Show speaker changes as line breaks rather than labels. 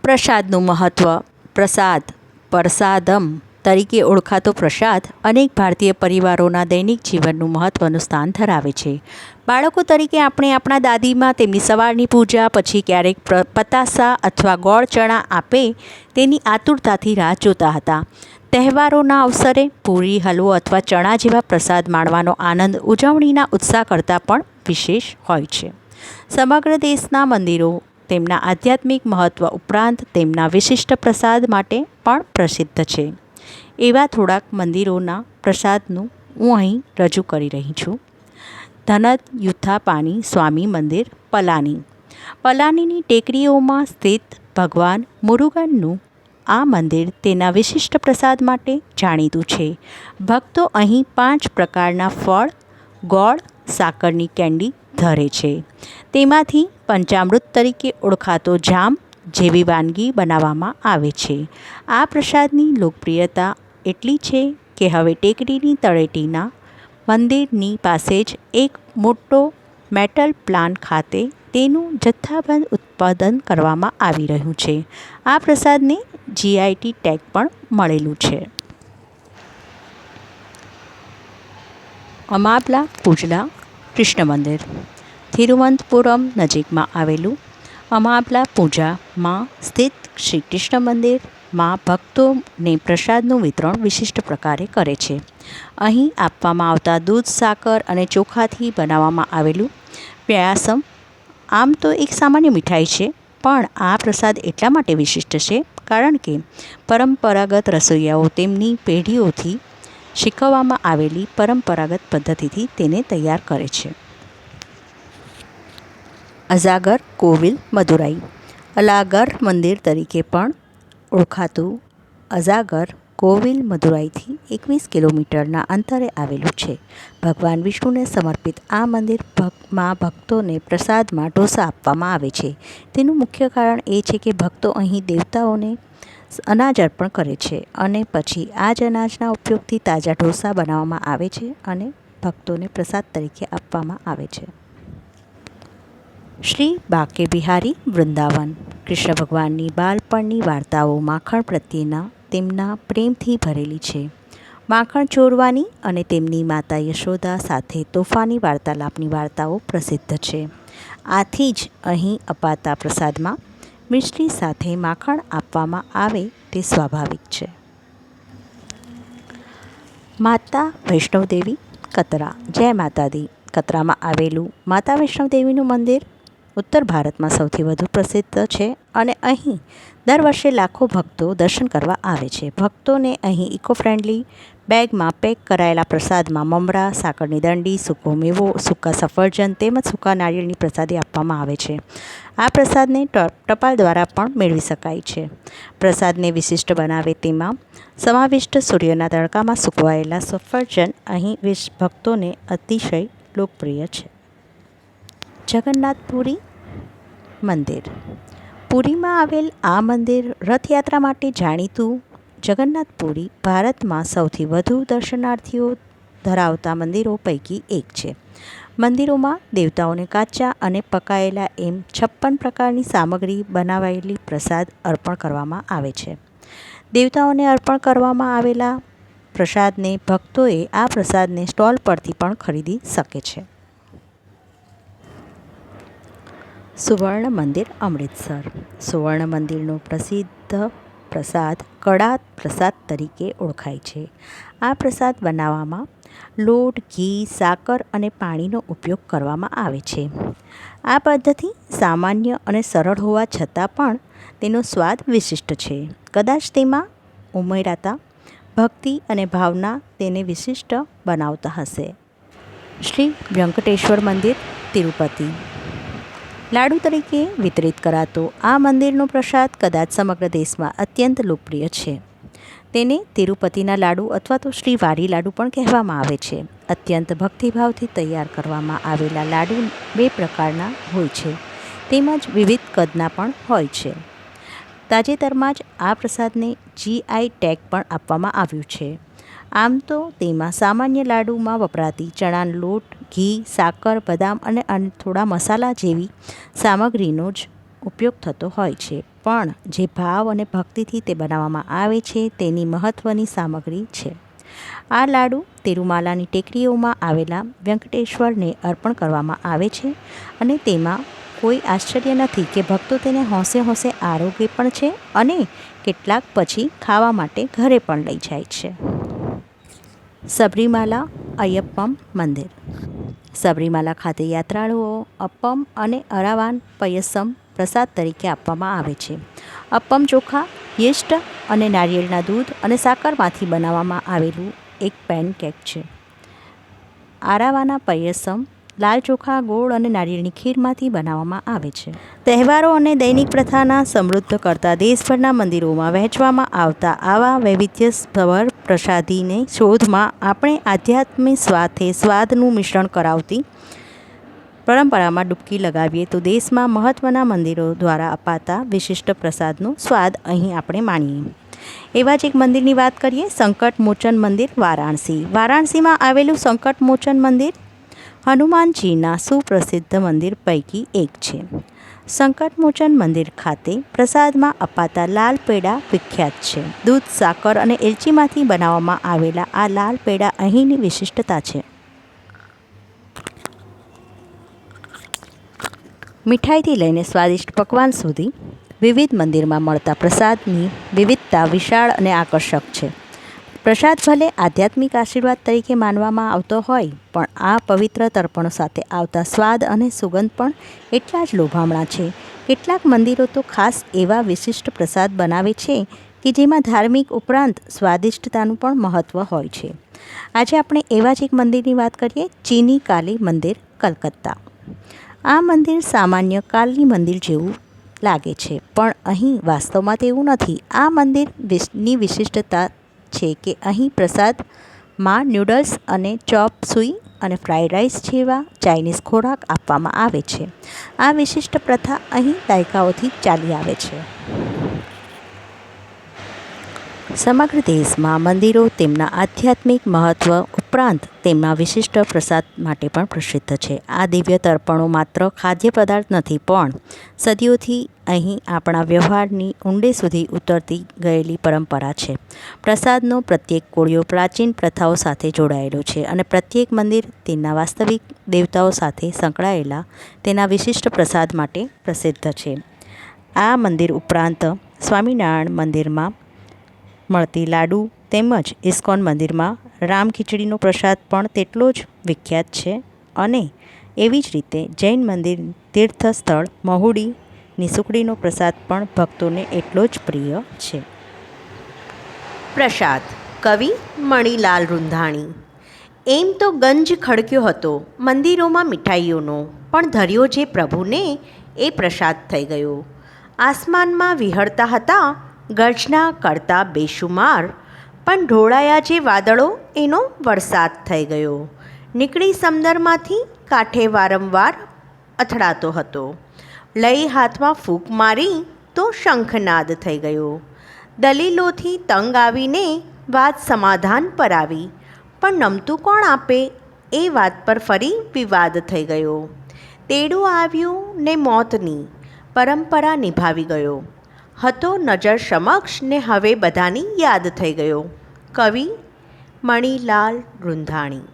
પ્રસાદનું મહત્ત્વ. પ્રસાદ પ્રસાદમ તરીકે ઓળખાતો પ્રસાદ અનેક ભારતીય પરિવારોના દૈનિક જીવનનું મહત્ત્વનું સ્થાન ધરાવે છે. બાળકો તરીકે આપણે આપણા દાદીમાં તેમની સવારની પૂજા પછી ક્યારેક પતાસા અથવા ગોળ ચણા આપે તેની આતુરતાથી રાહ જોતા હતા. તહેવારોના અવસરે પૂરી, હલવો અથવા ચણા જેવા પ્રસાદ માણવાનો આનંદ ઉજવણીના ઉત્સાહ કરતાં પણ વિશેષ હોય છે. સમગ્ર દેશના મંદિરો તેમના આધ્યાત્મિક મહત્ત્વ ઉપરાંત તેમના વિશિષ્ટ પ્રસાદ માટે પણ પ્રસિદ્ધ છે. એવા થોડાક મંદિરોના પ્રસાદનું હું અહીં રજૂ કરી રહી છું. ધનત યુથાપાની સ્વામી મંદિર, પલાની. પલાનીની ટેકરીઓમાં સ્થિત ભગવાન મુરુગનનું આ મંદિર તેના વિશિષ્ટ પ્રસાદ માટે જાણીતું છે. ભક્તો અહીં 5 પ્રકારના ફળ, ગોળ, સાકરની કેન્ડી ધરે છે. તેમાંથી પંચામૃત તરીકે ઓળખાતો જામ જેવી વાનગી બનાવવામાં આવે છે. આ પ્રસાદની લોકપ્રિયતા એટલી છે કે હવે ટેકરીની તળેટીના મંદિરની પાસે જ એક મોટો મેટલ પ્લાન્ટ ખાતે તેનું જથ્થાબંધ ઉત્પાદન કરવામાં આવી રહ્યું છે. આ પ્રસાદને GIT ટેગ પણ મળેલું છે. અમાબલા કુજલા કૃષ્ણ મંદિર, તિરુવનંતપુરમ નજીકમાં આવેલું અમાબલા પૂજામાં સ્થિત શ્રી કૃષ્ણ મંદિરમાં ભક્તોને પ્રસાદનું વિતરણ વિશિષ્ટ પ્રકારે કરે છે. અહીં આપવામાં આવતા દૂધ, સાકર અને ચોખાથી બનાવવામાં આવેલું પાયાસમ આમ તો એક સામાન્ય મીઠાઈ છે, પણ આ પ્રસાદ એટલા માટે વિશિષ્ટ છે કારણ કે પરંપરાગત રસોઈયાઓ તેમની પેઢીઓથી શીખવવામાં આવેલી પરંપરાગત પદ્ધતિથી તેને તૈયાર કરે છે. અજાગર કોવિલ, મદુરાઈ. અલાગર મંદિર તરીકે પણ ઓળખાતું અજાગર કોવિલ મદુરાઈથી 21 કિલોમીટરના અંતરે આવેલું છે. ભગવાન વિષ્ણુને સમર્પિત આ મંદિરમાં ભક્તોને પ્રસાદમાં ઢોસા આપવામાં આવે છે. તેનું મુખ્ય કારણ એ છે કે ભક્તો અહીં દેવતાઓને અનાજ અર્પણ કરે છે અને પછી આ જ અનાજના ઉપયોગથી તાજા ઢોસા બનાવવામાં આવે છે અને ભક્તોને પ્રસાદ તરીકે આપવામાં આવે છે. શ્રી બાંકે બિહારી, વૃંદાવન. કૃષ્ણ ભગવાનની બાળપણની વાર્તાઓ માખણ પ્રત્યેના તેમના પ્રેમથી ભરેલી છે. માખણ ચોરવાની અને તેમની માતા યશોદા સાથે તોફાની વાર્તાલાપની વાર્તાઓ પ્રસિદ્ધ છે. આથી જ અહીં અપાતા પ્રસાદમાં મિશ્રી સાથે માખણ આપવામાં આવે તે સ્વાભાવિક છે. માતા વૈષ્ણવદેવી, કતરા. જય માતા દી. કતરામાં આવેલું માતા વૈષ્ણવદેવીનું મંદિર ઉત્તર ભારતમાં સૌથી વધુ પ્રસિદ્ધ છે અને અહીં દર વર્ષે લાખો ભક્તો દર્શન કરવા આવે છે. ભક્તોને અહીં ઇકો ફ્રેન્ડલી બેગમાં પેક કરાયેલા પ્રસાદમાં મમરા, સાકરની દંડી, સૂકો મેવો, સૂકા સફરજન તેમજ સૂકા નારિયેળની પ્રસાદી આપવામાં આવે છે. આ પ્રસાદને ટપાલ દ્વારા પણ મેળવી શકાય છે. પ્રસાદને વિશિષ્ટ બનાવે તેમાં સમાવિષ્ટ સૂર્યના તડકામાં સૂકવાયેલા સફરજન અહીં ભક્તોને અતિશય લોકપ્રિય છે. જગન્નાથપુરી મંદિર. પુરીમાં આવેલ આ મંદિર રથયાત્રા માટે જાણીતું. જગન્નાથપુરી ભારતમાં સૌથી વધુ દર્શનાર્થીઓ ધરાવતા મંદિરો પૈકી એક છે. મંદિરોમાં દેવતાઓને કાચા અને પકાયેલા એમ 56 પ્રકારની સામગ્રી બનાવાયેલી પ્રસાદ અર્પણ કરવામાં આવે છે. દેવતાઓને અર્પણ કરવામાં આવેલા પ્રસાદને ભક્તોએ આ પ્રસાદને સ્ટોલ પરથી પણ ખરીદી શકે છે. સુવર્ણ મંદિર, અમૃતસર. સુવર્ણ મંદિરનો પ્રસિદ્ધ પ્રસાદ કડા પ્રસાદ તરીકે ઓળખાય છે. આ પ્રસાદ બનાવવામાં લોટ, ઘી, સાકર અને પાણીનો ઉપયોગ કરવામાં આવે છે. આ પદ્ધતિ સામાન્ય અને સરળ હોવા છતાં પણ તેનો સ્વાદ વિશિષ્ટ છે. કદાચ તેમાં ઉમેરાતા ભક્તિ અને ભાવના તેને વિશિષ્ટ બનાવતા હશે. શ્રી વેંકટેશ્વર મંદિર, તિરુપતિ. લાડુ તરીકે વિતરિત કરાતો આ મંદિરનો પ્રસાદ કદાચ સમગ્ર દેશમાં અત્યંત લોકપ્રિય છે. તેને તિરુપતિના લાડુ અથવા તો શ્રી વારી લાડુ પણ કહેવામાં આવે છે. અત્યંત ભક્તિભાવથી તૈયાર કરવામાં આવેલા લાડુ 2 પ્રકારના હોય છે તેમજ વિવિધ કદના પણ હોય છે. તાજેતરમાં જ આ પ્રસાદને GI ટેગ પણ આપવામાં આવ્યું છે. આમ તો તેમાં સામાન્ય લાડુમાં વપરાતી ચણાનો લોટ, ઘી, સાકર, બદામ અને થોડા મસાલા જેવી સામગ્રીનો જ ઉપયોગ થતો હોય છે, પણ જે ભાવ અને ભક્તિથી તે બનાવવામાં આવે છે તેની મહત્ત્વની સામગ્રી છે. આ લાડુ તિરુમાલાની ટેકરીઓમાં આવેલા વેંકટેશ્વરને અર્પણ કરવામાં આવે છે અને તેમાં કોઈ આશ્ચર્ય નથી કે ભક્તો તેને હોંશે હોંશે આરોગે પણ છે અને કેટલાક પછી ખાવા માટે ઘરે પણ લઈ જાય છે. સબરીમાલા અયપ્પમ મંદિર. સબરીમાલા ખાતે યાત્રાળુઓ અપ્પમ અને અરાવાન પયસમ પ્રસાદ તરીકે આપવામાં આવે છે. અપ્પમ ચોખા, યીસ્ટ અને નારિયેળના દૂધ અને સાકરમાંથી બનાવવામાં આવેલું એક પેનકેક છે. આરાવાના પયસમ લાલ ચોખા, ગોળ અને નારિયેળની ખીરમાંથી બનાવવામાં આવે છે. તહેવારો અને દૈનિક પ્રથાના સમૃદ્ધ કરતા દેશભરના મંદિરોમાં વહેંચવામાં આવતા આવા વૈવિધ્યસભર પ્રસાદીની શોધમાં આપણે આધ્યાત્મ સાથે સ્વાદનું મિશ્રણ કરાવતી પરંપરામાં ડૂબકી લગાવીએ તો દેશમાં મહત્ત્વના મંદિરો દ્વારા અપાતા વિશિષ્ટ પ્રસાદનો સ્વાદ અહીં આપણે માણીએ. એવા જ એક મંદિરની વાત કરીએ, સંકટમોચન મંદિર, વારાણસી. વારાણસીમાં આવેલું સંકટમોચન મંદિર હનુમાનજીના સુપ્રસિદ્ધ મંદિર પૈકી એક છે. સંકટમોચન મંદિર ખાતે પ્રસાદમાં અપાતા લાલ પેડા વિખ્યાત છે. દૂધ, સાકર અને એલચીમાંથી બનાવવામાં આવેલા આ લાલ પેડા અહીંની વિશિષ્ટતા છે. મીઠાઈથી લઈને સ્વાદિષ્ટ પકવાન સુધી વિવિધ મંદિરમાં મળતા પ્રસાદની વિવિધતા વિશાળ અને આકર્ષક છે. પ્રસાદ ભલે આધ્યાત્મિક આશીર્વાદ તરીકે માનવામાં આવતો હોય પણ આ પવિત્ર તર્પણો સાથે આવતા સ્વાદ અને સુગંધ પણ એટલા જ લોભામણા છે. કેટલાક મંદિરો તો ખાસ એવા વિશિષ્ટ પ્રસાદ બનાવે છે કે જેમાં ધાર્મિક ઉપરાંત સ્વાદિષ્ટતાનું પણ મહત્ત્વ હોય છે. આજે આપણે એવા જ એક મંદિરની વાત કરીએ, ચીની કાલી મંદિર, કલકત્તા. આ મંદિર સામાન્ય કાલી મંદિર જેવું લાગે છે પણ અહીં વાસ્તવમાં તેવું નથી. આ મંદિરની વિશિષ્ટતા છે કે અહીં પ્રસાદમાં નૂડલ્સ અને ચોપ સુઈ અને ફ્રાઈડ રાઈસ જેવા ચાઇનીઝ ખોરાક આપવામાં આવે છે. આ વિશિષ્ટ પ્રથા અહીં દાયકાઓથી ચાલી આવે છે. સમગ્ર દેશમાં મંદિરો તેમના આધ્યાત્મિક મહત્ત્વ ઉપરાંત તેમના વિશિષ્ટ પ્રસાદ માટે પણ પ્રસિદ્ધ છે. આ દિવ્ય તર્પણો માત્ર ખાદ્ય પદાર્થ નથી પણ સદીઓથી અહીં આપણા વ્યવહારની ઊંડે સુધી ઉતરતી ગયેલી પરંપરા છે. પ્રસાદનો પ્રત્યેક કોળિયો પ્રાચીન પ્રથાઓ સાથે જોડાયેલો છે અને પ્રત્યેક મંદિર તેના વાસ્તવિક દેવતાઓ સાથે સંકળાયેલા તેના વિશિષ્ટ પ્રસાદ માટે પ્રસિદ્ધ છે. આ મંદિર ઉપરાંત સ્વામિનારાયણ મંદિરમાં મળતી લાડુ તેમજ ઇસ્કોન મંદિરમાં રામ ખીચડીનો પ્રસાદ પણ તેટલો જ વિખ્યાત છે અને એવી જ રીતે જૈન મંદિર તીર્થસ્થળ મહુડીની સુખડીનો પ્રસાદ પણ ભક્તોને એટલો જ પ્રિય છે. પ્રસાદ. કવિ મણિલાલ રૂંધાણી. એમ તો ગંજ ખડક્યો હતો મંદિરોમાં મીઠાઈઓનો, પણ ધર્યો જે પ્રભુને એ પ્રસાદ થઈ ગયો. આસમાનમાં વિહળતા હતા ગર્જના કરતા બેશુમાર, પણ ઢોળાયા જે વાદળો એનો વરસાદ થઈ ગયો. નીકળી સમંદરમાંથી કાંઠે વારંવાર અથડાતો હતો. લઈ હાથમાં ફૂંક મારી તો શંખનાદ થઈ ગયો. દલીલોથી તંગ આવીને વાત સમાધાન પર આવી, પણ નમતું કોણ આપે એ વાત પર ફરી વિવાદ થઈ ગયો. તેડું આવ્યું ને મોતની પરંપરા નિભાવી ગયો. હતો નજર સમક્ષ ને હવે બધાની યાદ થઈ ગયો. કવિ મણિલાલ રૂંધાણી.